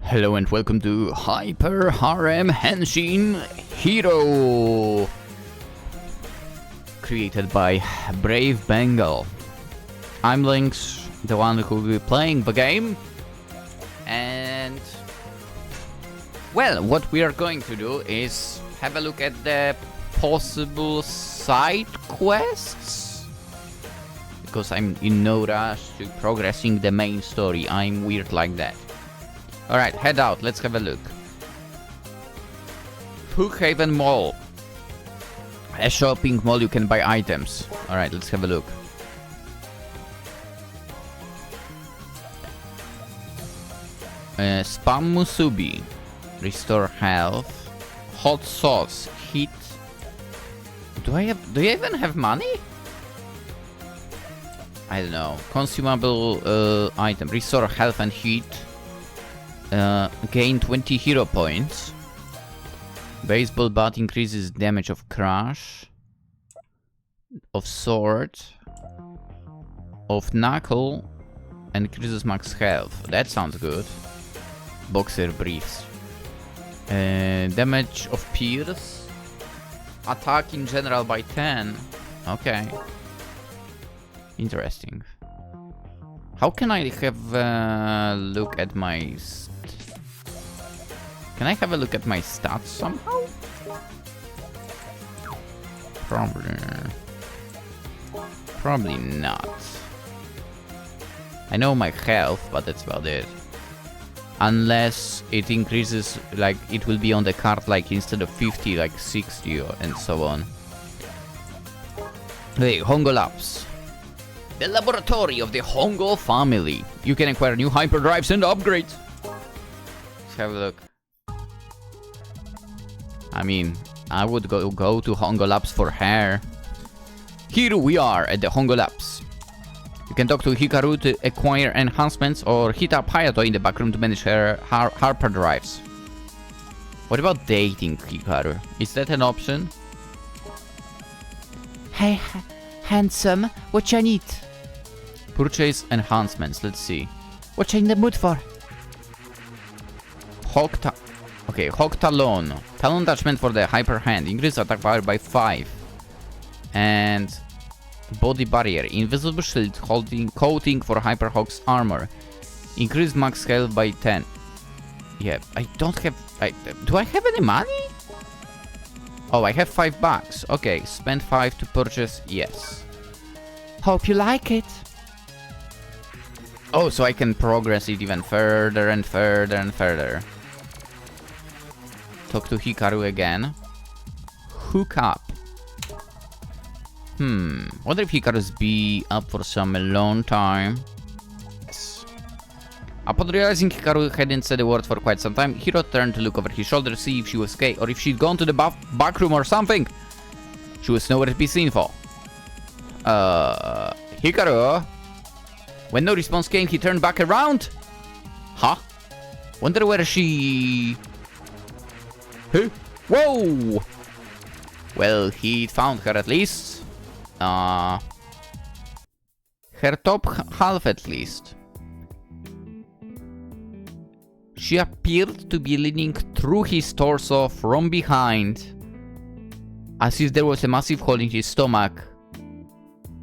Hello and welcome to HAREM HENSHIN HERO, created by Brave Bengal. I'm Lynx, the one who will be playing the game, and well, what we are going to do is have a look at the possible side quests, because I'm in no rush to progressing the main story. I'm weird like that. Alright, head out, let's have a look. Hookhaven Mall. A shopping mall, you can buy items. Alright, let's have a look. Spam Musubi. Restore health. Hot sauce. Heat. Do I even have money? I don't know. Consumable item. Restore health and heat. Gain 20 hero points. Baseball bat increases damage of crush. Of sword. Of knuckle. And increases max health. That sounds good. Boxer briefs. Damage of pierce. Attack in general by 10. Okay. Interesting. How can I have a look at my... Can I have a look at my stats somehow? Probably not. I know my health, but that's about it. Unless it increases, like, it will be on the card, like, instead of 50, like 60 and so on. Hey, Hongo Labs. The laboratory of the Hongo family. You can acquire new hyperdrives and upgrades. Let's have a look. I mean, I would go to Hongo Labs for hair. Here we are at the Hongo Labs. You can talk to Hikaru to acquire enhancements or hit up Hayato in the back room to manage her hyperdrives. What about dating Hikaru? Is that an option? Hey, handsome, what you need? Purchase enhancements, let's see. What you in the mood for? Hawk Talon. Talon attachment for the hyper hand. Increase attack power by 5. And body barrier. Invisible shield coating for Hyper Hawk's armor. Increase max health by 10. Yeah, I don't have... do I have any money? Oh, I have $5. Okay, spend 5 to purchase. Yes. Hope you like it. Oh, so I can progress it even further and further and further. Talk to Hikaru again. Hook up. Wonder if Hikaru's be up for some alone time. Yes. Upon realizing Hikaru hadn't said a word for quite some time, Hiro turned to look over his shoulder to see if she was okay or if she'd gone to the back room or something. She was nowhere to be seen for. Hikaru? When no response came, he turned back around. Huh? Wonder where she... Huh? Whoa! Well, he found her at least. Her top half at least. She appeared to be leaning through his torso from behind, as if there was a massive hole in his stomach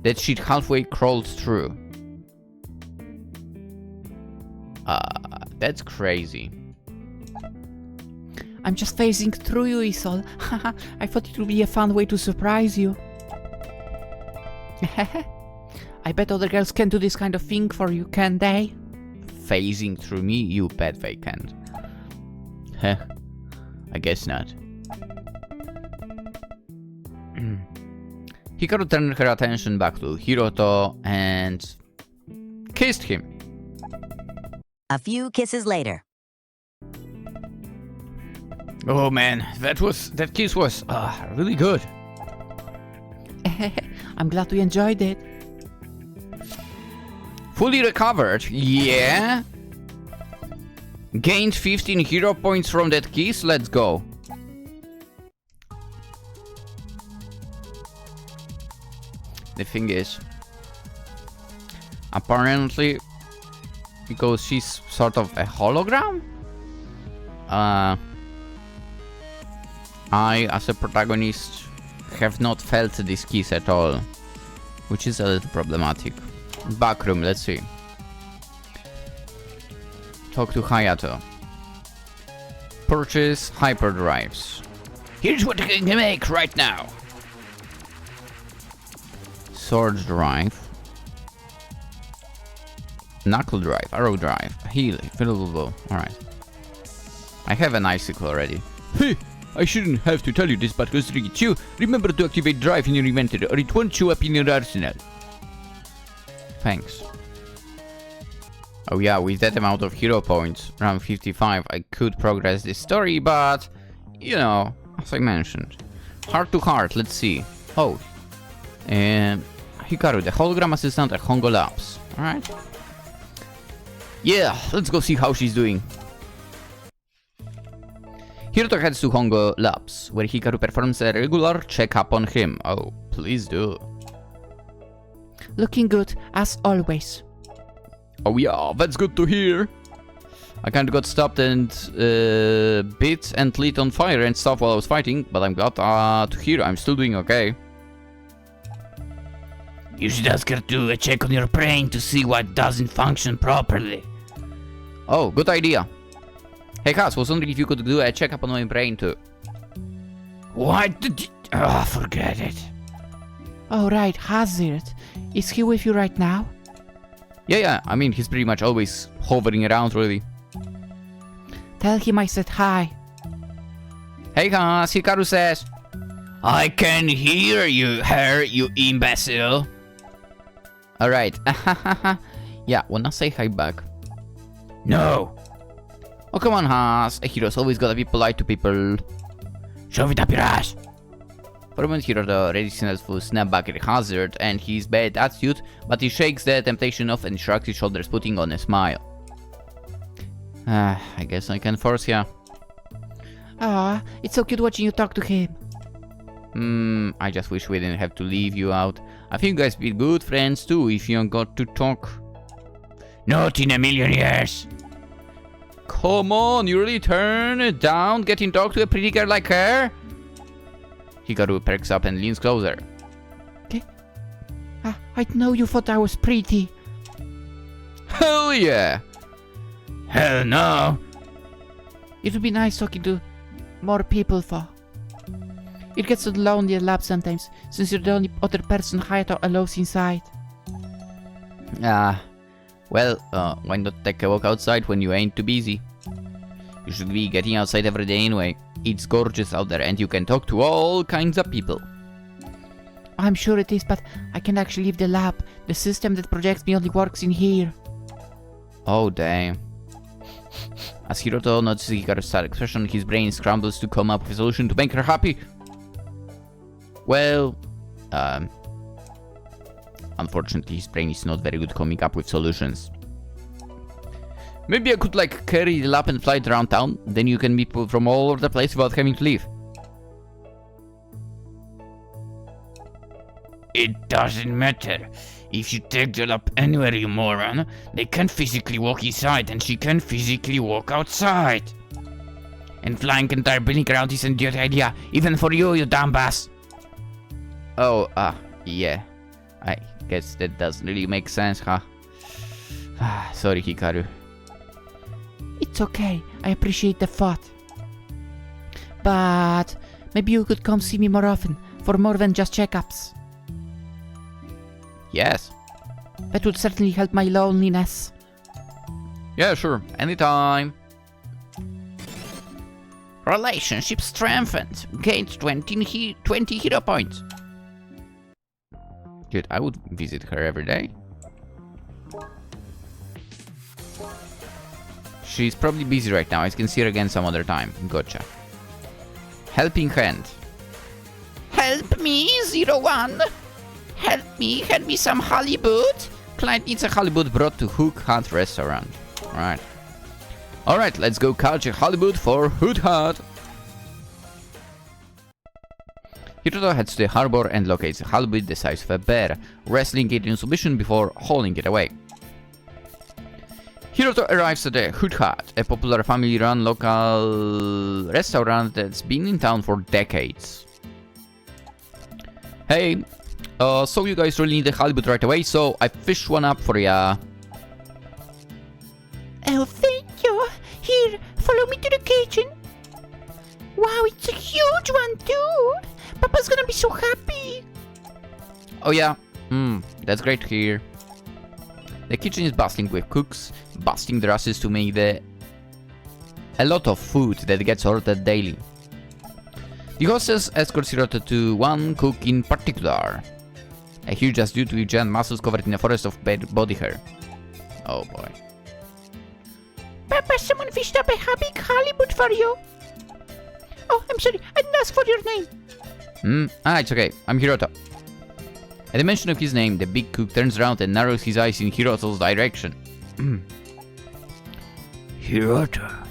that she'd halfway crawled through. That's crazy. I'm just phasing through you, Isol. I thought it would be a fun way to surprise you. I bet other girls can do this kind of thing for you, can they? Phasing through me? You bet they can't. Heh. I guess not. Hikaru turned her attention back to Hiroto and kissed him. A few kisses later. Oh man, that kiss was really good. I'm glad we enjoyed it. Fully recovered, yeah. Gained 15 hero points from that kiss, let's go. The thing is, apparently, because she's sort of a hologram, I, as a protagonist, have not felt these keys at all, which is a little problematic. Backroom, let's see. Talk to Hayato. Purchase hyperdrives. Here's what you can make right now. Sword drive. Knuckle drive, arrow drive, heal, available. Alright. I have an icicle already. Hey, I shouldn't have to tell you this, but considering it's you, remember to activate drive in your inventory or it won't show up in your arsenal. Thanks. Oh yeah, with that amount of hero points, around 55, I could progress this story, but, you know, as I mentioned. Heart to heart, let's see. Oh. And Hikaru, the hologram assistant at Hongo Labs. Alright. Yeah, let's go see how she's doing. Hiroto heads to Hongo Labs, where Hikaru performs a regular checkup on him. Oh, please do. Looking good, as always. Oh yeah, that's good to hear. I kinda got stopped and bit and lit on fire and stuff while I was fighting, but I'm glad to hear I'm still doing okay. You should ask her to do a check on your brain to see what doesn't function properly. Oh, good idea. Hey Cass, was wondering if you could do a checkup on my brain too. What did you... Oh, forget it. Oh right, Hazard. Is he with you right now? Yeah, I mean, he's pretty much always hovering around, really. Tell him I said hi. Hey Cass, Hikaru says. I can hear you, her, you imbecile. Alright. Yeah, wanna say hi back? No. Oh, come on, Haas. A hero's always gotta be polite to people. Shove it up your ass. For a moment, Hiroto ready signals for snap back at Hazard and his bad attitude, but he shakes the temptation off and shrugs his shoulders, putting on a smile. I guess I can force ya. Ah, it's so cute watching you talk to him. I just wish we didn't have to leave you out. I think you guys be good friends too if you got to talk. Not in a million years. Come on, you really turn it down getting talk to a pretty girl like her? Hikaru perks up and leans closer. Okay. I know you thought I was pretty. Hell yeah! Hell no. It would be nice talking to more people for. It gets so lonely at lab sometimes, since you're the only other person Hayato allows inside. Well, why not take a walk outside when you ain't too busy? You should be getting outside every day anyway. It's gorgeous out there and you can talk to all kinds of people. I'm sure it is, but I can't actually leave the lab. The system that projects me only works in here. Oh, damn. As Hiroto notices Hikaru's sad expression, his brain scrambles to come up with a solution to make her happy. Well, unfortunately his brain is not very good coming up with solutions. Maybe I could like carry the lab and fly it around town, then you can meet people from all over the place without having to leave. It doesn't matter. If you take the lap anywhere, you moron, they can't physically walk inside and she can physically walk outside. And flying entire building around is an idiot idea, even for you, you dumbass. Oh, yeah. I guess that doesn't really make sense, huh? Sorry, Hikaru. It's okay, I appreciate the thought. But maybe you could come see me more often, for more than just checkups. Yes. That would certainly help my loneliness. Yeah, sure. Anytime. Relationship strengthened. Gained 20 hero points. Dude, I would visit her every day. She's probably busy right now. I can see her again some other time. Gotcha. Helping hand. Help me, 01. Help me some halibut. Client needs a halibut brought to Hook Hut restaurant. Alright. Alright, let's go catch a halibut for Hoot Hut. Hiroto heads to the harbor and locates a halibut the size of a bear, wrestling it in submission before hauling it away. Hiroto arrives at the Hood Hut, a popular family-run local restaurant that's been in town for decades. Hey, so you guys really need the halibut right away, so I fished one up for ya. Oh, thank you. Here, follow me to the kitchen. Wow, it's a huge one, dude. Papa's gonna be so happy. Oh yeah, that's great to hear. The kitchen is bustling with cooks, busting their asses to make a lot of food that gets ordered daily. The hostess escorts Hiroto to one cook in particular. A huge ass dude with giant muscles covered in a forest of body hair. Oh boy. Papa, someone fished up a big halibut for you. Oh, I'm sorry, I didn't ask for your name. It's okay. I'm Hiroto. At the mention of his name, the big cook turns around and narrows his eyes in Hiroto's direction. Hiroto.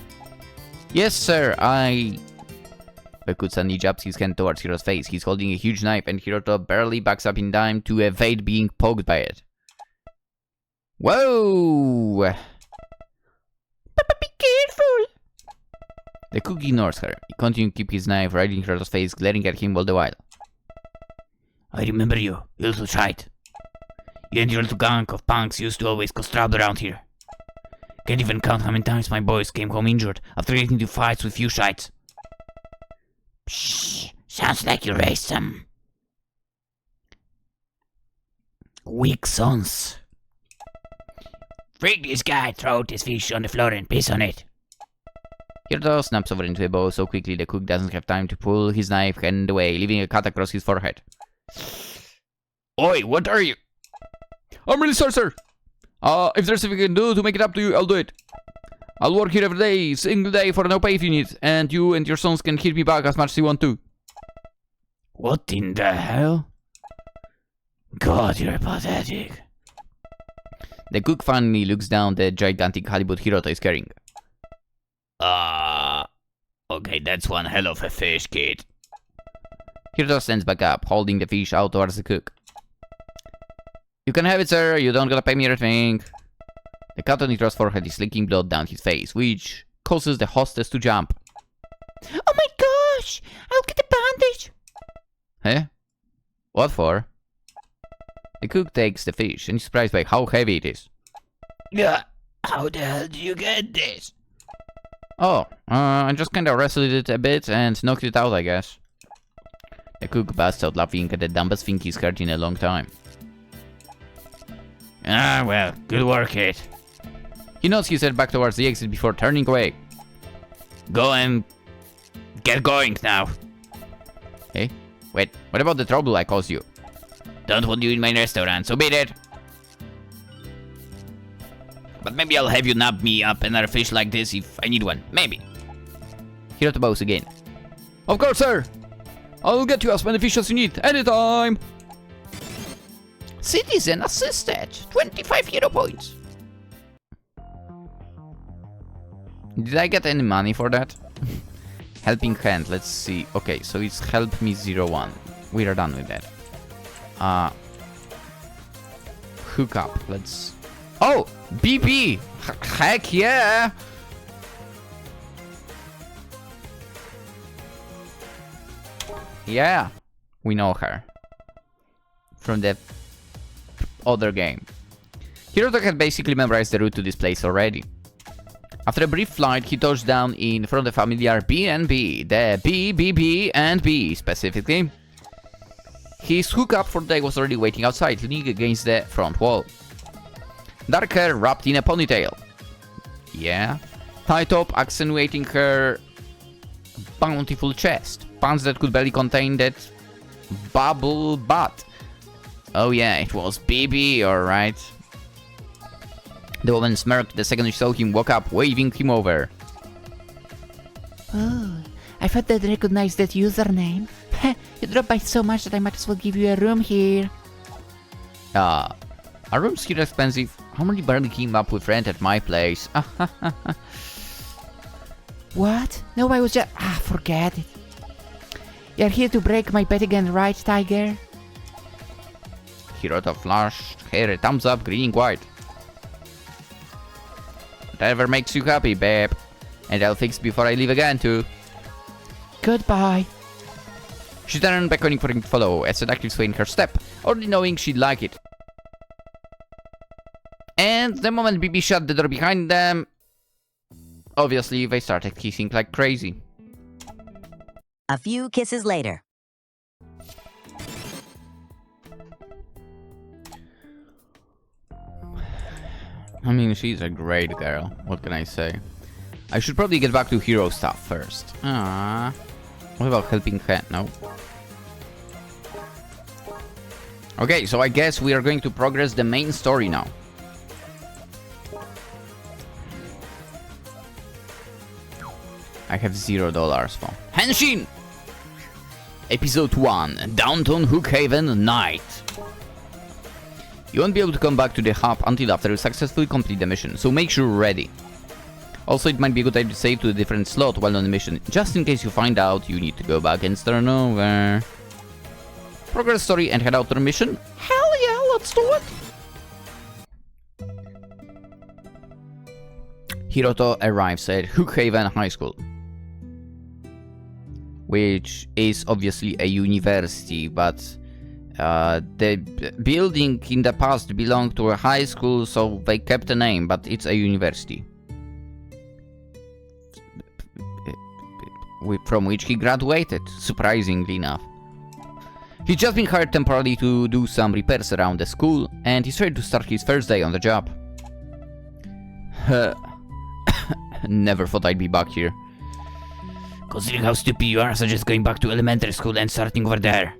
Yes, sir, The cook suddenly jabs his hand towards Hiroto's face. He's holding a huge knife, and Hiroto barely backs up in time to evade being poked by it. Whoa! Papa, be careful. The cook ignores her. He continues to keep his knife right in Hiroto's face, glaring at him all the while. I remember you little shite. You and your little gang of punks used to always cause trouble around here. Can't even count how many times my boys came home injured after getting into fights with you shites. Psh, sounds like you raised some weak sons. Freak this guy, throw out his fish on the floor and piss on it. Hiroto snaps over into a bow so quickly the cook doesn't have time to pull his knife hand away, leaving a cut across his forehead. Oi, what are you? I'm really sorry, sir. If there's something I can do to make it up to you, I'll do it. I'll work here every day, single day for no pay if you need, and you and your sons can hit me back as much as you want to. What in the hell? God, you're pathetic. The cook finally looks down the gigantic halibut Hiroto is carrying. Okay, that's one hell of a fish, kid. Hiroto stands back up, holding the fish out towards the cook. You can have it, sir. You don't gotta pay me anything. The cut on Hiroto's forehead is leaking blood down his face, which causes the hostess to jump. Oh my gosh! I'll get a bandage. Huh? What for? The cook takes the fish and is surprised by how heavy it is. Yeah, how the hell did you get this? Oh, I just kinda wrestled it a bit and knocked it out, I guess. The cook busts out laughing at the dumbest thing he's heard in a long time. Ah, well, good work, kid. He nods his head back towards the exit before turning away. Go and get going now. Hey, wait, what about the trouble I caused you? Don't want you in my restaurant, so beat it. But maybe I'll have you nab me up another fish like this if I need one. Maybe. Hiroto bows again. Of course, sir. I'll get you as many fish as you need, anytime. Citizen assisted. 25 hero points. Did I get any money for that? Helping hand, let's see. Okay, so it's help me 01. We are done with that. Hook up, let's... Oh! BP! Heck yeah! Yeah, we know her. From the other game. Hiroto had basically memorized the route to this place already. After a brief flight, he touched down in front of the familiar B&B, the B&B specifically. His hookup for the day was already waiting outside, leaning against the front wall. Dark hair wrapped in a ponytail. Yeah. Tie top accentuating her bountiful chest. Pants that could barely contain that bubble butt. Oh yeah, it was BB, alright. The woman smirked the second she saw him walk up, waving him over. Oh, I thought I'd recognize that username. You dropped by so much that I might as well give you a room here. Are rooms here expensive? How many barely came up with rent at my place? What? No, I was just... forget it. You're here to break my bet again, right, Tiger? Hiroto flashed her a thumbs up, grinning wide. Whatever makes you happy, babe. And I'll fix before I leave again, too. Goodbye. She turned, beckoning for him to follow, a seductive sway in her step, already knowing she'd like it. And the moment BB shut the door behind them, obviously they started kissing like crazy. A few kisses later. I mean, she's a great girl. What can I say? I should probably get back to hero stuff first. Ah, what about helping her? No. Okay, so I guess we are going to progress the main story now. I have $0 for Henshin! Episode 1, Downtown Hookhaven Night. You won't be able to come back to the hub until after you successfully complete the mission, so make sure you're ready. Also, it might be a good idea to save to a different slot while on the mission, just in case you find out you need to go back and start over. Progress story and head out to the mission? Hell yeah, let's do it! Hiroto arrives at Hookhaven High School, which is obviously a university, but the building in the past belonged to a high school, so they kept the name, but it's a university. From which he graduated, surprisingly enough. He's just been hired temporarily to do some repairs around the school, and he's ready to start his first day on the job. Never thought I'd be back here. Considering how stupid you are, I suggest going back to elementary school and starting over there.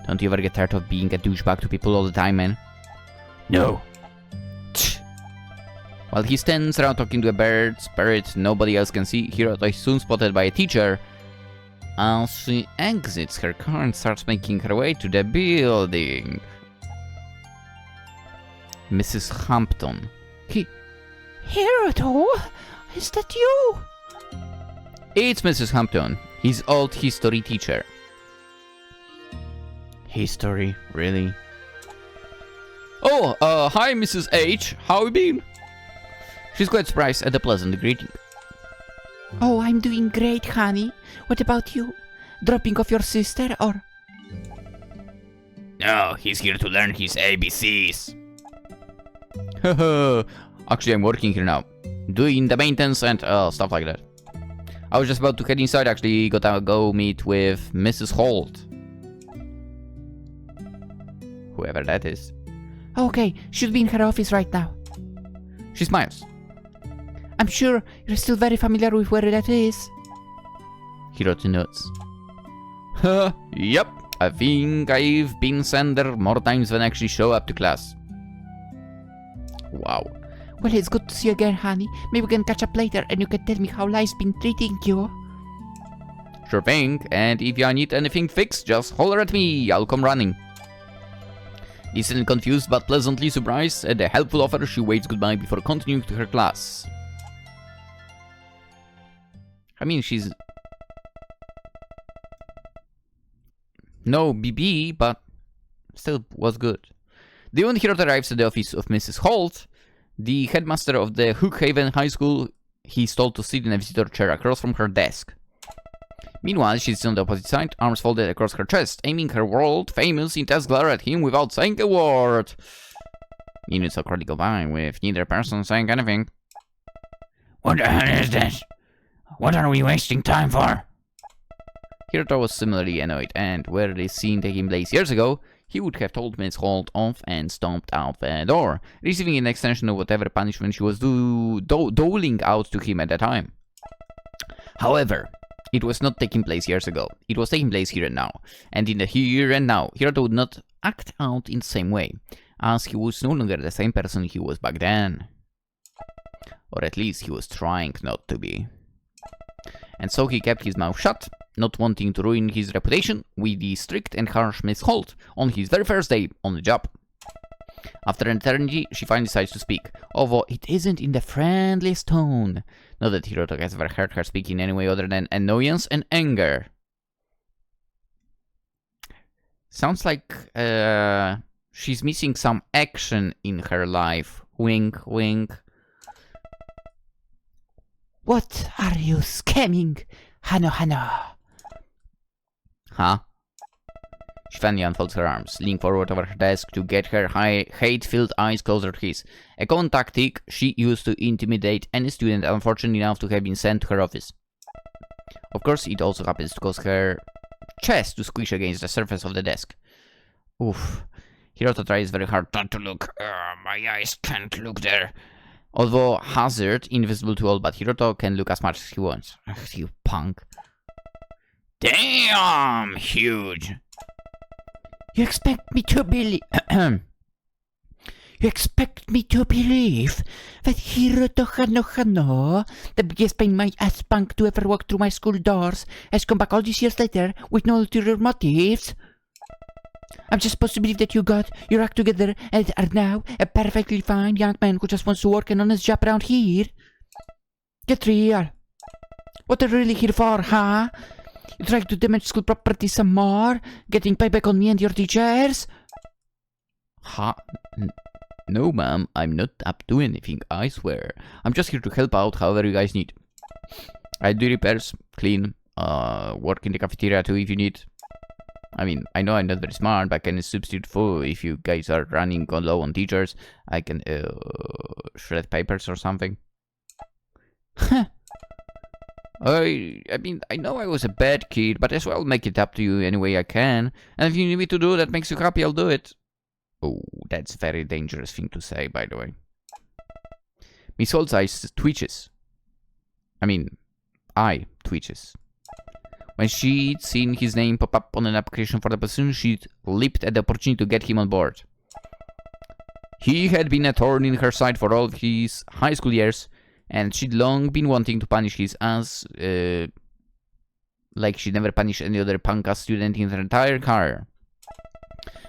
Don't you ever get tired of being a douchebag to people all the time, man? No. While he stands around talking to a bird spirit nobody else can see, Hiroto is soon spotted by a teacher as she exits her car and starts making her way to the building. Mrs. Hampton. Hiroto, is that you? It's Mrs. Hampton, his old history teacher. History, really? Oh, hi Mrs. H, how you been? She's quite surprised at the pleasant greeting. Oh, I'm doing great, honey. What about you? Dropping off your sister, or? No, he's here to learn his ABCs. Actually, I'm working here now, doing the maintenance and stuff like that. I was just about to head inside, actually gotta go meet with Mrs. Holt. Whoever that is. Okay, should be in her office right now. She smiles. I'm sure you're still very familiar with where that is. Hiroto nods. Yep, I think I've been sent there more times than I actually show up to class. Wow. Well, it's good to see you again, honey. Maybe we can catch up later and you can tell me how life's been treating you. Sure thing, and if you need anything fixed, just holler at me, I'll come running. Decently confused but pleasantly surprised at the helpful offer, she waves goodbye before continuing to her class. I mean, she's... no BB, but still was good. The moment Hiroto arrives at the office of Mrs. Holt, the headmaster of the Hookhaven High School, he's told to sit in a visitor chair across from her desk. Meanwhile, she's on the opposite side, arms folded across her chest, aiming her world-famous intense glare at him without saying a word. Minutes awkwardly go by, with neither person saying anything. What the hell is this? What are we wasting time for? Hiroto was similarly annoyed, and were this scene taking place years ago, he would have told Miss Holt off and stomped out the door, receiving an extension of whatever punishment she was doling out to him at the time. However, it was not taking place years ago. It was taking place here and now. And in the here and now, Hiroto would not act out in the same way, as he was no longer the same person he was back then. Or at least he was trying not to be. And so he kept his mouth shut, not wanting to ruin his reputation with the strict and harsh Miss Holt on his very first day on the job. After an eternity, she finally decides to speak, although it isn't in the friendliest tone. Not that Hiroto has ever heard her speak in any way other than annoyance and anger. Sounds like she's missing some action in her life. Wink, wink. What are you scamming, Hano? Huh? She finally unfolds her arms, leaning forward over her desk to get her hate-filled eyes closer to his. A common tactic she used to intimidate any student unfortunate enough to have been sent to her office. Of course, it also happens to cause her chest to squish against the surface of the desk. Oof. Hiroto tries very hard not to look. My eyes can't look there. Although Hazard, invisible to all but Hiroto, can look as much as he wants. Ugh, you punk. Damn! Huge! You expect me to believe... You expect me to believe that Hiroto Hano, the biggest pain in my ass punk to ever walk through my school doors, has come back all these years later with no ulterior motives? I'm just supposed to believe that you got your act together and are now a perfectly fine young man who just wants to work an honest job around here? Get real. What are you really here for, huh? You trying to damage school property some more? Getting payback on me and your teachers? Ha? No, ma'am, I'm not up to anything, I swear. I'm just here to help out however you guys need. I do repairs, clean, work in the cafeteria too if you need. I mean, I know I'm not very smart, but I can substitute for if you guys are running on low on teachers. I can shred papers or something. I mean, I know I was a bad kid, but as well make it up to you any way I can. And if you need me to do that makes you happy, I'll do it. Oh, that's a very dangerous thing to say, by the way. Miss Holt's eyes twitches. I mean, eye twitches. When she'd seen his name pop up on an application for the position, she'd leaped at the opportunity to get him on board. He had been a thorn in her side for all of his high school years, and she'd long been wanting to punish his ass, like she'd never punished any other punk-ass student in her entire career.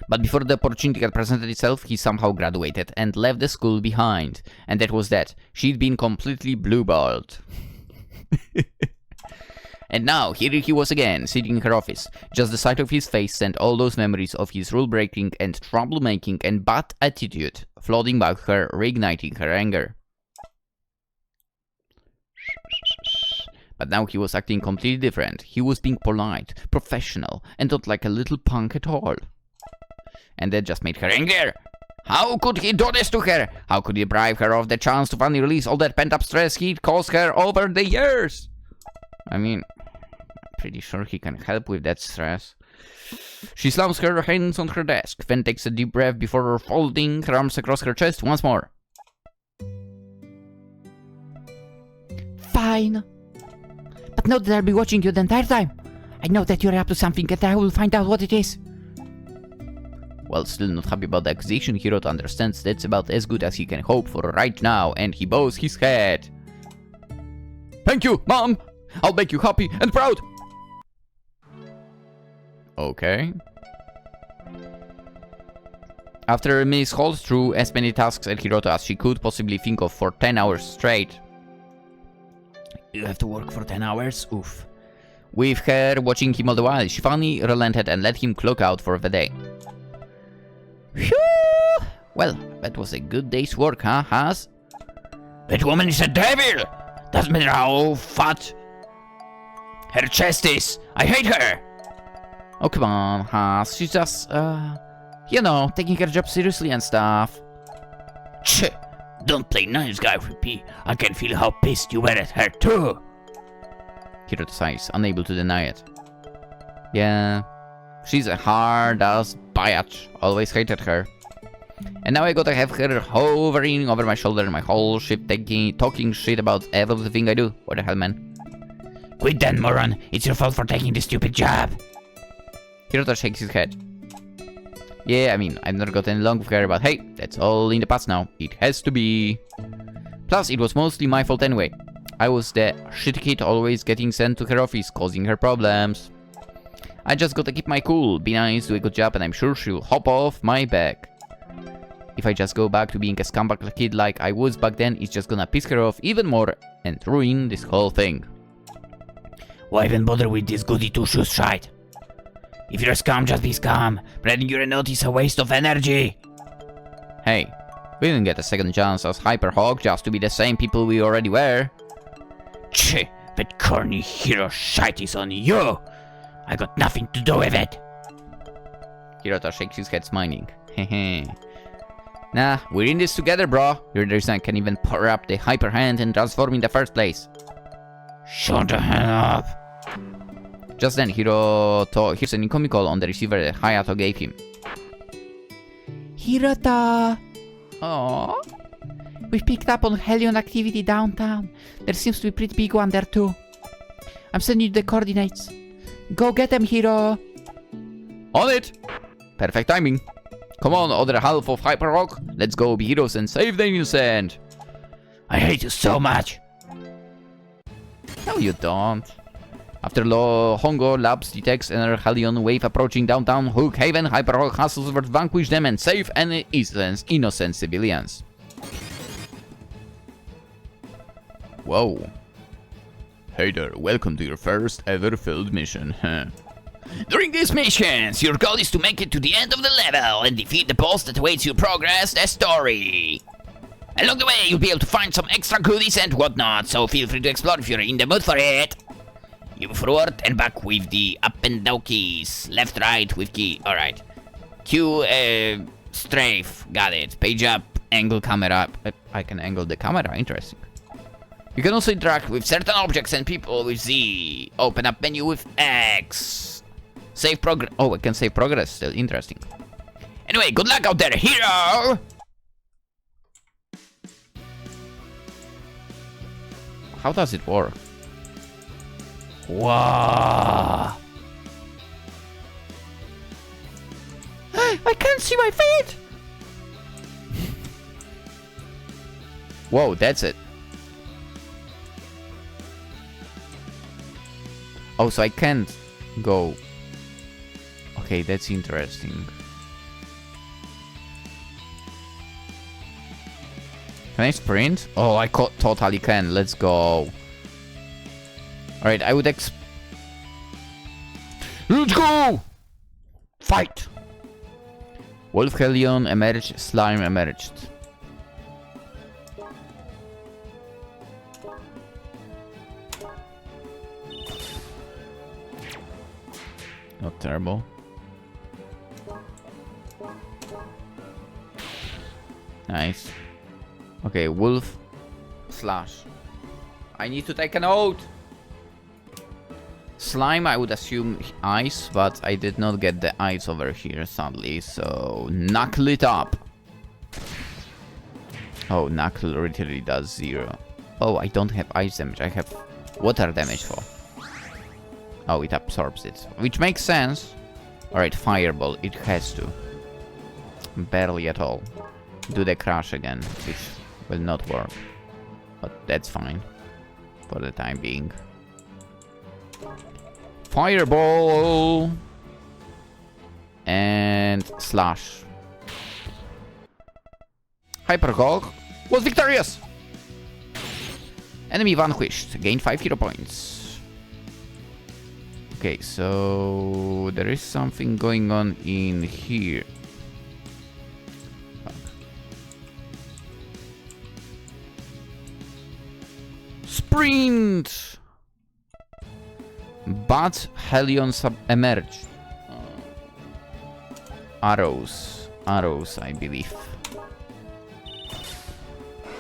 But before the opportunity had presented itself, he somehow graduated and left the school behind. And that was that. She'd been completely blue-balled. And now, here he was again, sitting in her office. Just the sight of his face sent all those memories of his rule-breaking and trouble-making and bad attitude flooding back to her, reigniting her anger. But now he was acting completely different. He was being polite, professional, and not like a little punk at all. And that just made her angrier. How could he do this to her? How could he bribe her of the chance to finally release all that pent-up stress he'd caused her over the years? I mean, I'm pretty sure he can help with that stress. She slams her hands on her desk, then takes a deep breath before folding her arms across her chest once more. Fine. But know that I'll be watching you the entire time. I know that you're up to something and I will find out what it is. While still not happy about the accusation, Hiroto understands that's about as good as he can hope for right now, and he bows his head. Thank you, Mom! I'll make you happy and proud! Okay. After Miss Holt threw as many tasks at Hiroto as she could possibly think of for 10 hours straight. You have to work for 10 hours? Oof. With her watching him all the while, she finally relented and let him clock out for the day. Phew! Well, that was a good day's work, huh, Haz? That woman is a devil! Doesn't matter how fat her chest is. I hate her! Oh, come on, Haz. She's just, you know, taking her job seriously and stuff. Tch! Don't play nice guy with me. I can feel how pissed you were at her, too. Hiroto sighs, unable to deny it. Yeah, she's a hard-ass biatch. Always hated her. And now I gotta have her hovering over my shoulder my whole shift, talking shit about everything I do. What the hell, man? Quit that, moron. It's your fault for taking this stupid job. Hiroto shakes his head. Yeah, I mean, I've never gotten along with her, but hey, that's all in the past now. It has to be. Plus, it was mostly my fault anyway. I was the shitty kid always getting sent to her office, causing her problems. I just gotta keep my cool, be nice, do a good job, and I'm sure she'll hop off my back. If I just go back to being a scumbag kid like I was back then, it's just gonna piss her off even more and ruin this whole thing. Why even bother with this goody two-shoes shite? If you're a scum, just be scum. Pretending you're a nut is a waste of energy. Hey, we didn't get a second chance as Hyper Hawk just to be the same people we already were. Cheh, that corny hero shite is on you. I got nothing to do with it. Hirota shakes his head smiling. Hehe. Nah, we're in this together, bro. You're the reason I can even power up the hyper hand and transform in the first place. Shut the hell up. Just then, Hiroto hears an incoming call on the receiver that Hayato gave him. Hirota! Aww. We've picked up on Helion activity downtown. There seems to be a pretty big one there too. I'm sending you the coordinates. Go get them, Hiro! On it! Perfect timing. Come on, other half of Hyper Rock. Let's go be heroes and save the innocent. I hate you so much. No, you don't. After Hongo Labs detects another Helion wave approaching downtown Hook Haven, Hyper Rock hustles over to vanquish them and save any innocent civilians. Whoa. Hey there, welcome to your first ever field mission. During these missions, your goal is to make it to the end of the level and defeat the boss that awaits you progress the story. Along the way, you'll be able to find some extra goodies and whatnot, so feel free to explore if you're in the mood for it. You move forward and back with the up and down keys. Left, right with key. Alright. Q, strafe. Got it. Page up. Angle camera. I can angle the camera, interesting. You can also interact with certain objects and people with Z. Open up menu with X. Save progress. Oh, I can save progress still. Interesting. Anyway, good luck out there, hero! How does it work? Wow. I can't see my feet! Whoa, that's it. Oh, so I can't go. Okay, that's interesting. Can I sprint? Oh, I totally can. Let's go. Alright, I would Let's go! Fight! Wolf Helion emerged, Slime emerged. Not terrible. Nice. Okay, Wolf slash. I need to take an oath! Slime, I would assume ice, but I did not get the ice over here, sadly, so knuckle it up. Oh, knuckle literally does 0. Oh, I don't have ice damage, I have water damage for. Oh, it absorbs it, which makes sense. Alright, fireball, it has to. Barely at all. Do the crash again, which will not work. But that's fine. For the time being. Fireball! And slash. Hypergog was victorious! Enemy vanquished. Gained 5 hero points. Okay, so there is something going on in here. Sprint! But Helion emerged. Arrows. Arrows, I believe.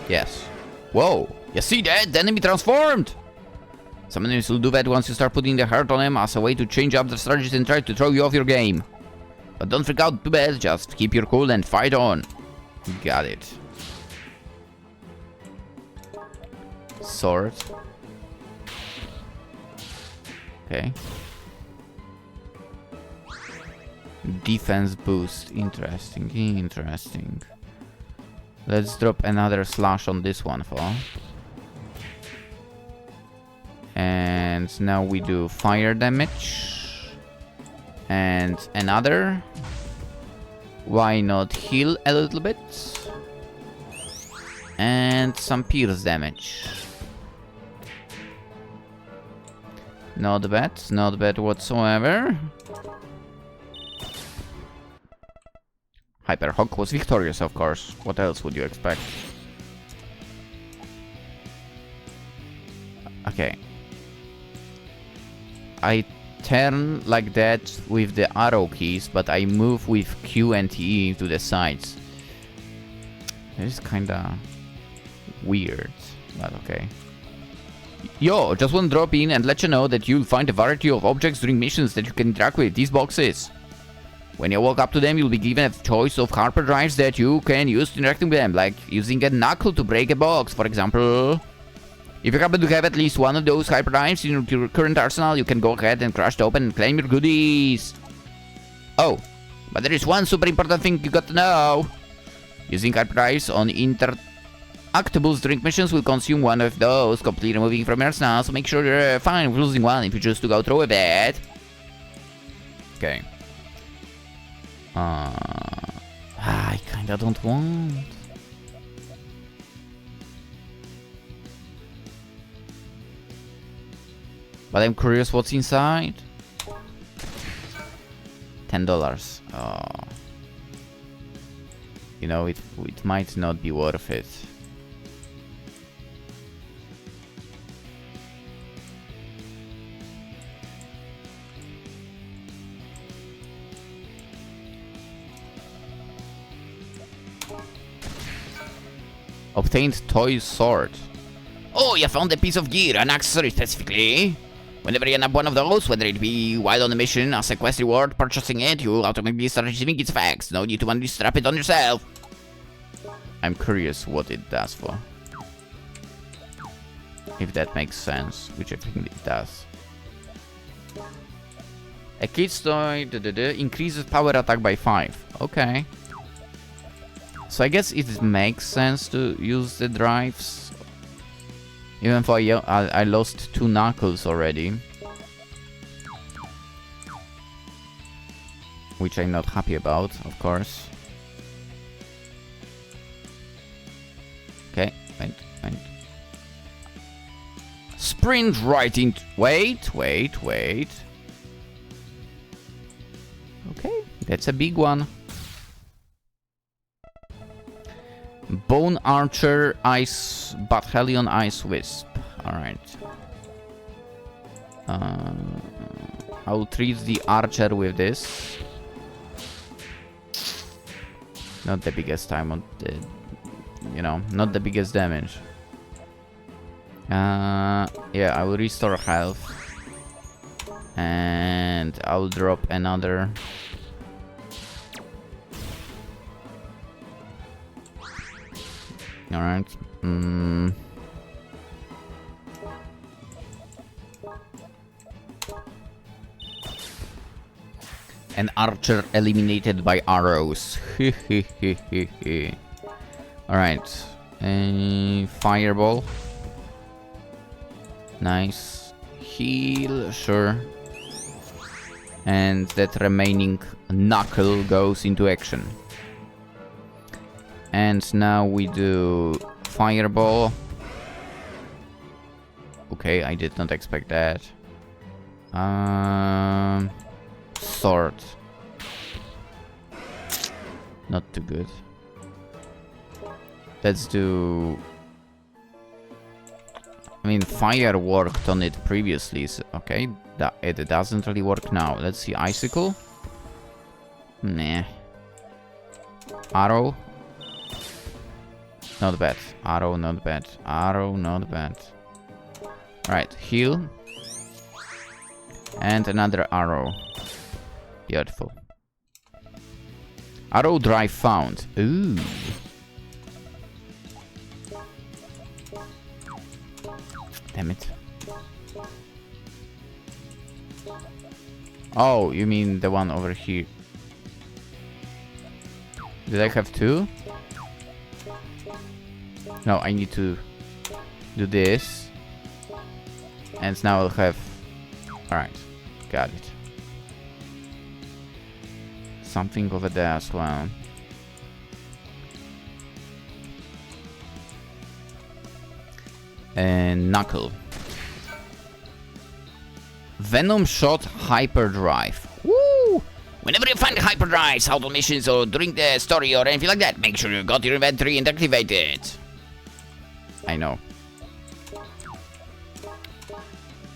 Yes. Whoa! You see that? The enemy transformed! Some enemies will do that once you start putting the heart on them as a way to change up the strategies and try to throw you off your game. But don't freak out too bad, just keep your cool and fight on. Got it. Sword. Okay. Defense boost. Interesting. Interesting. Let's drop another slash on this one for. And now we do fire damage. And another. Why not heal a little bit? And some pierce damage. Not bad whatsoever. Hyperhawk was victorious, of course. What else would you expect? Okay. I turn like that with the arrow keys, but I move with Q and E to the sides. This is kinda weird, but okay. Yo, just want to drop in and let you know that you'll find a variety of objects during missions that you can interact with. These boxes. When you walk up to them, you'll be given a choice of hyperdrives that you can use to interact with them, like using a knuckle to break a box, for example. If you happen to have at least one of those hyperdrives in your current arsenal, you can go ahead and crash it open and claim your goodies. Oh, but there is one super important thing you got to know. Using hyperdrives on interactables during missions will consume one of those, completely removing from your arsenal, so make sure you're fine with losing one if you choose to go through with it. Okay. I kinda don't want. But I'm curious what's inside. $10. Oh. You know, it might not be worth it. Obtained toy sword. Oh, you found a piece of gear, an accessory specifically. Whenever you nab one of those, whether it be while on a mission, as a quest reward, purchasing it, you automatically start receiving its effects. No need to manually strap it on yourself. I'm curious what it does for. If that makes sense, which I think it does. A kid's toy increases power attack by 5. Okay. So I guess it makes sense to use the drives. Even though I lost 2 knuckles already. Which I'm not happy about, of course. Okay, wait. Sprint right into... Wait. Okay, that's a big one. Bone Archer, Ice Battalion, Ice Wisp. Alright. I'll treat the Archer with this. Not the biggest time on the... You know, not the biggest damage. Yeah, I will restore health. And I'll drop another... Alright. An archer eliminated by arrows. Alright. A fireball. Nice. Heal, sure. And that remaining knuckle goes into action. And now we do fireball. Okay, I did not expect that. Sword. Not too good. Let's do... I mean, fire worked on it previously, so okay. It doesn't really work now. Let's see, icicle. Nah. Arrow. Not bad. Arrow, not bad. Arrow, not bad. Alright, heal. And another arrow. Beautiful. Arrow drive found. Ooh. Damn it. Oh, you mean the one over here. Did I have 2? No, I need to do this. And now I'll have... Alright, got it. Something over there as well. And knuckle. Venom shot hyperdrive. Woo! Whenever you find hyperdrives out on missions or during the story or anything like that, make sure you got your inventory and activate it. I know.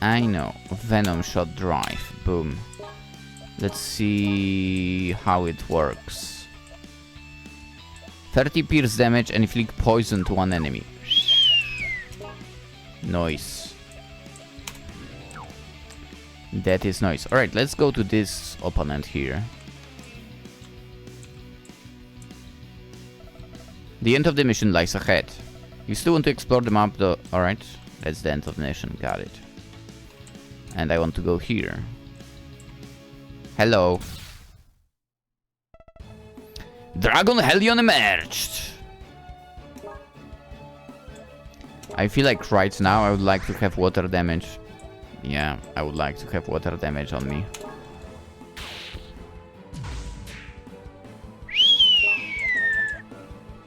I know. Venom shot drive. Boom. Let's see how it works. 30 pierce damage and inflict poison to one enemy. Nice. That is nice. Alright, let's go to this opponent here. The end of the mission lies ahead. You still want to explore the map though. Alright, that's the end of the mission. Got it. And I want to go here. Hello. Dragon Hellion emerged. I feel like right now I would like to have water damage. Yeah, I would like to have water damage on me.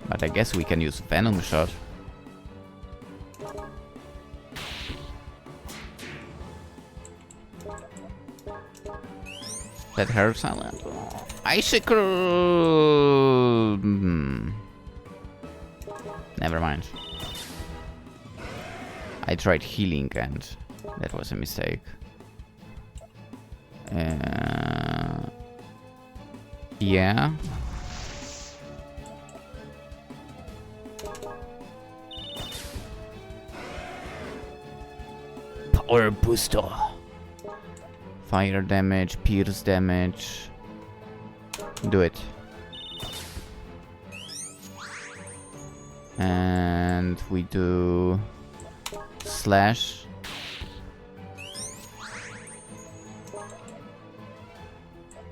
But I guess we can use Venom Shot. Let her silent. Icicle. Never mind. I tried healing and that was a mistake. Yeah. Power booster. Fire damage, pierce damage. Do it. And we do slash.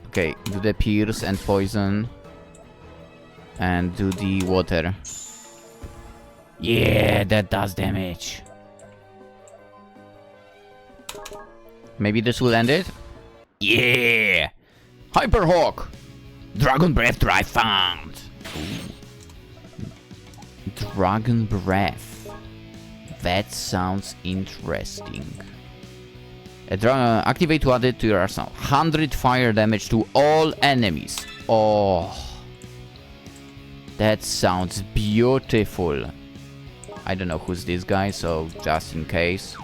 Okay, do the pierce and poison. And do the water. Yeah, that does damage. Maybe this will end it? Yeah! Hyper Hawk! Dragon Breath Drive found! Dragon Breath. That sounds interesting. Activate to add it to your arsenal. 100 fire damage to all enemies. Oh. That sounds beautiful. I don't know who's this guy, so just in case.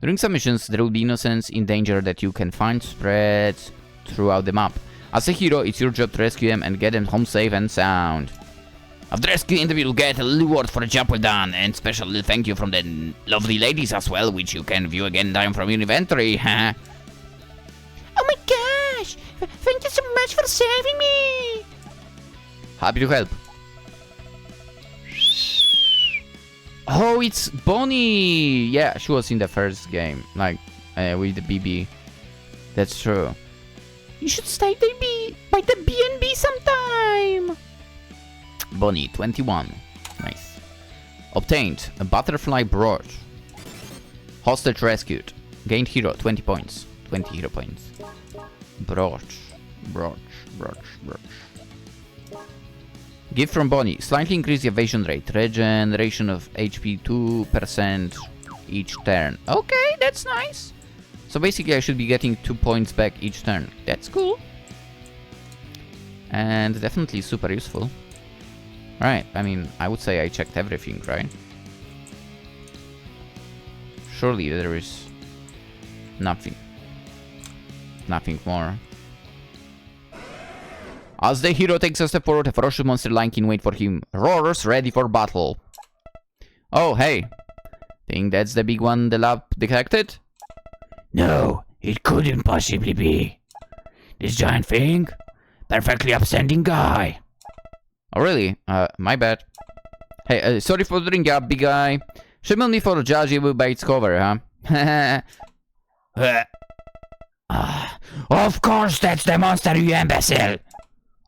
During some missions, there will be innocents in danger that you can find spread throughout the map. As a hero, it's your job to rescue them and get them home safe and sound. After rescuing them, you'll get a reward for a job well done, and special little thank you from the lovely ladies as well, which you can view again down from your inventory. Oh my gosh! Thank you so much for saving me! Happy to help. Oh, it's Bonnie! Yeah, she was in the first game, like, with the BB. That's true. You should stay by the B&B sometime! Bonnie, 21. Nice. Obtained a butterfly brooch. Hostage rescued. Gained hero, 20 points. 20 hero points. Brooch. Gift from Bonnie. Slightly increase the evasion rate. Regeneration of HP 2% each turn. Okay, that's nice. So basically I should be getting 2 points back each turn. That's cool. And definitely super useful. Right, I mean, I would say I checked everything, right? Surely there is nothing more. As the hero takes a step forward, a ferocious monster lying in wait for him roars, ready for battle. Oh, hey. Think that's the big one the lab detected? No, it couldn't possibly be. This giant thing? Perfectly upstanding guy. Oh, really? My bad. Hey, sorry for the ring up, big guy. Shame me for judgeable by its cover, huh? Of course that's the monster, you imbecile!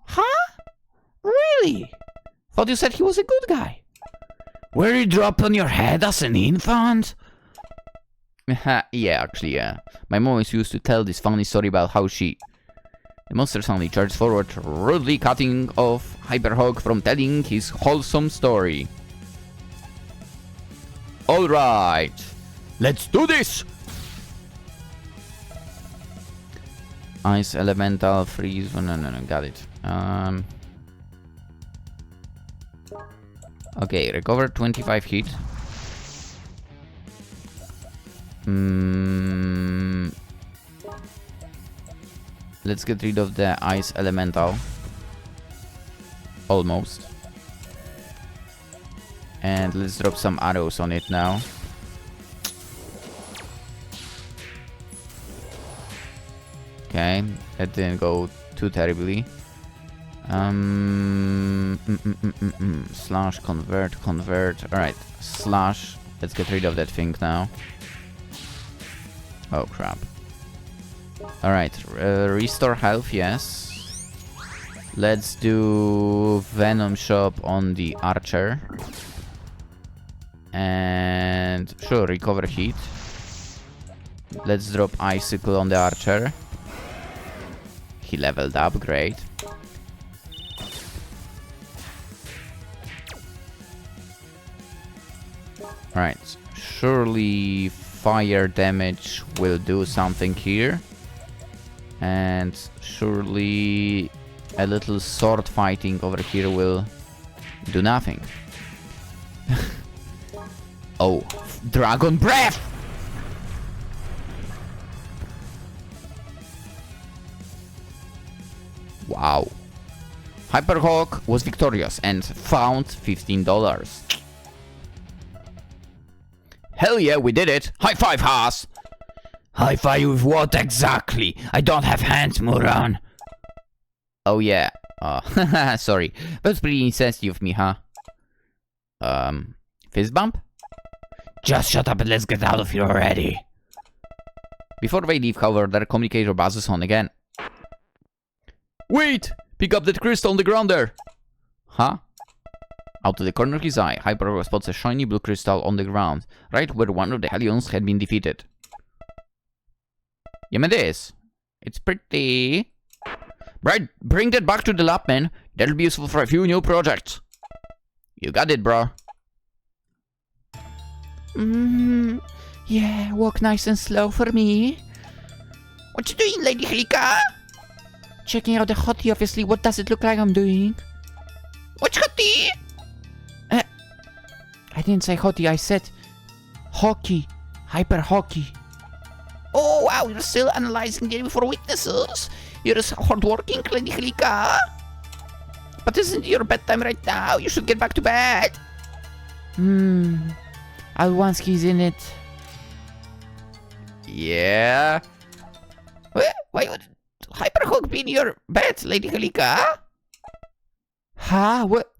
Huh? Really? Thought you said he was a good guy. Were you dropped on your head as an infant? Yeah, actually, yeah. My mom used to tell this funny story about how the monster suddenly charged forward, rudely cutting off Hyperhog from telling his wholesome story. Alright, let's do this! Ice, Elemental, Freeze, no, got it. Okay, recover 25 hit. Let's get rid of the ice elemental. Almost. And let's drop some arrows on it now. Okay, that didn't go too terribly. Slash, convert. Alright, slash. Let's get rid of that thing now. Oh crap. Alright, restore health, yes. Let's do Venom Shop on the Archer. And sure, recover heat. Let's drop Icicle on the Archer. He leveled up, great. Alright, surely fire damage will do something here. And surely a little sword fighting over here will do nothing. Oh, Dragon Breath! Wow. Hyperhawk was victorious and found $15. Hell yeah, we did it! High five, Haas! High five with what exactly? I don't have hands, moron. Oh yeah. Sorry. That's pretty insensitive of me, huh? Fist bump? Just shut up and let's get out of here already. Before they leave, however, their communicator buzzes on again. Wait! Pick up that crystal on the ground there! Huh? Out of the corner of his eye, Hyper spots a shiny blue crystal on the ground, right where one of the Hellions had been defeated. Yeah, it is. It's pretty... Right, bring that back to the lab, man. That'll be useful for a few new projects. You got it, bro. Yeah, walk nice and slow for me. What you doing, Lady Helika? Checking out the hottie, obviously. What does it look like I'm doing? What's hottie? I didn't say hottie, I said hockey. Hyper hockey. Oh wow, you're still analyzing the for weaknesses. You're hardworking, Lady Helika. But isn't your bedtime right now? You should get back to bed. I'll once he's in it. Yeah? Why would Hyperhawk be in your bed, Lady Helika? Huh? What?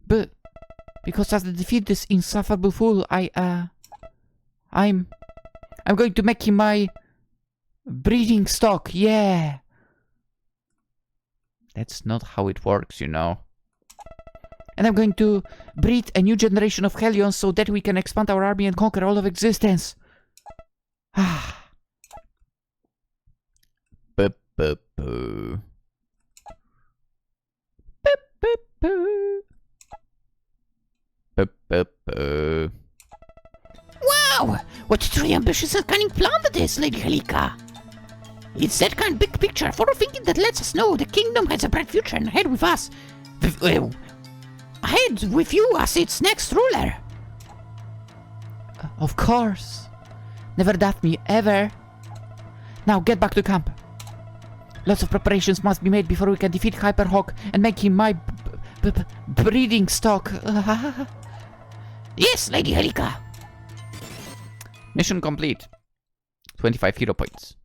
But because as to defeat this insufferable fool, I'm going to make him my breeding stock, yeah. That's not how it works, you know. And I'm going to breed a new generation of Hellions so that we can expand our army and conquer all of existence. Ah. Boo. Wow! What a truly ambitious and cunning plan that is, Lady Helika. It's that kind of big picture for thinking that lets us know the kingdom has a bright future and ahead with us. Ahead with you as its next ruler. Of course. Never doubt me, ever. Now get back to camp. Lots of preparations must be made before we can defeat Hyperhawk and make him my breeding stock. Yes, Lady Helika. Mission complete. 25 hero points.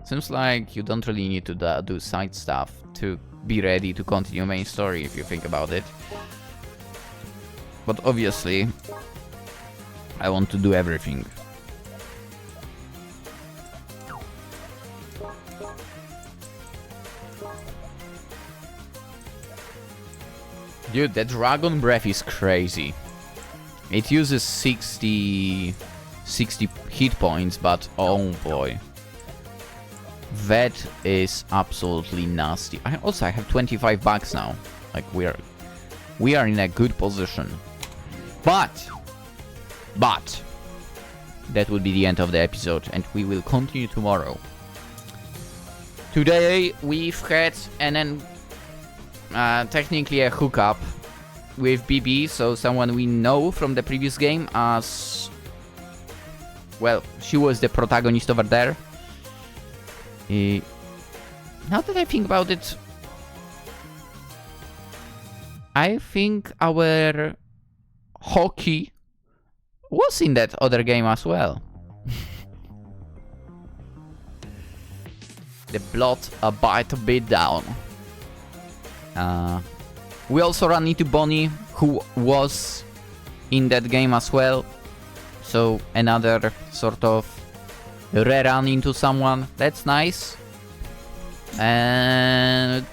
Seems like you don't really need to do side stuff to be ready to continue main story if you think about it. But obviously, I want to do everything. Dude, that Dragon Breath is crazy. It uses 60 hit points, but oh boy. That is absolutely nasty. I have 25 bucks now. Like we are in a good position. But that will be the end of the episode, and we will continue tomorrow. Today we've had technically a hookup with BB, so someone we know from the previous game as... Well, she was the protagonist over there. Now that I think about it, I think our hockey was in that other game as well. The blood bite a bit down. We also ran into Bonnie, who was in that game as well. So another sort of rerun into someone. That's nice. And...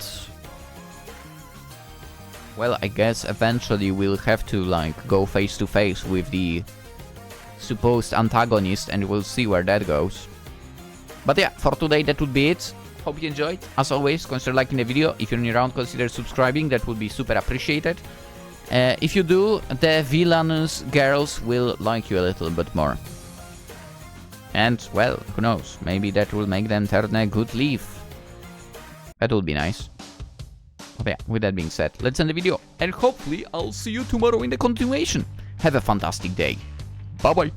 Well, I guess eventually we'll have to like go face to face with the supposed antagonist and we'll see where that goes. But yeah, for today that would be it. Hope you enjoyed. As always, consider liking the video. If you're new around, consider subscribing. That would be super appreciated. If you do, the villainous girls will like you a little bit more. And, well, who knows? Maybe that will make them turn a good leaf. That would be nice. But yeah, with that being said, let's end the video. And hopefully I'll see you tomorrow in the continuation. Have a fantastic day. Bye-bye.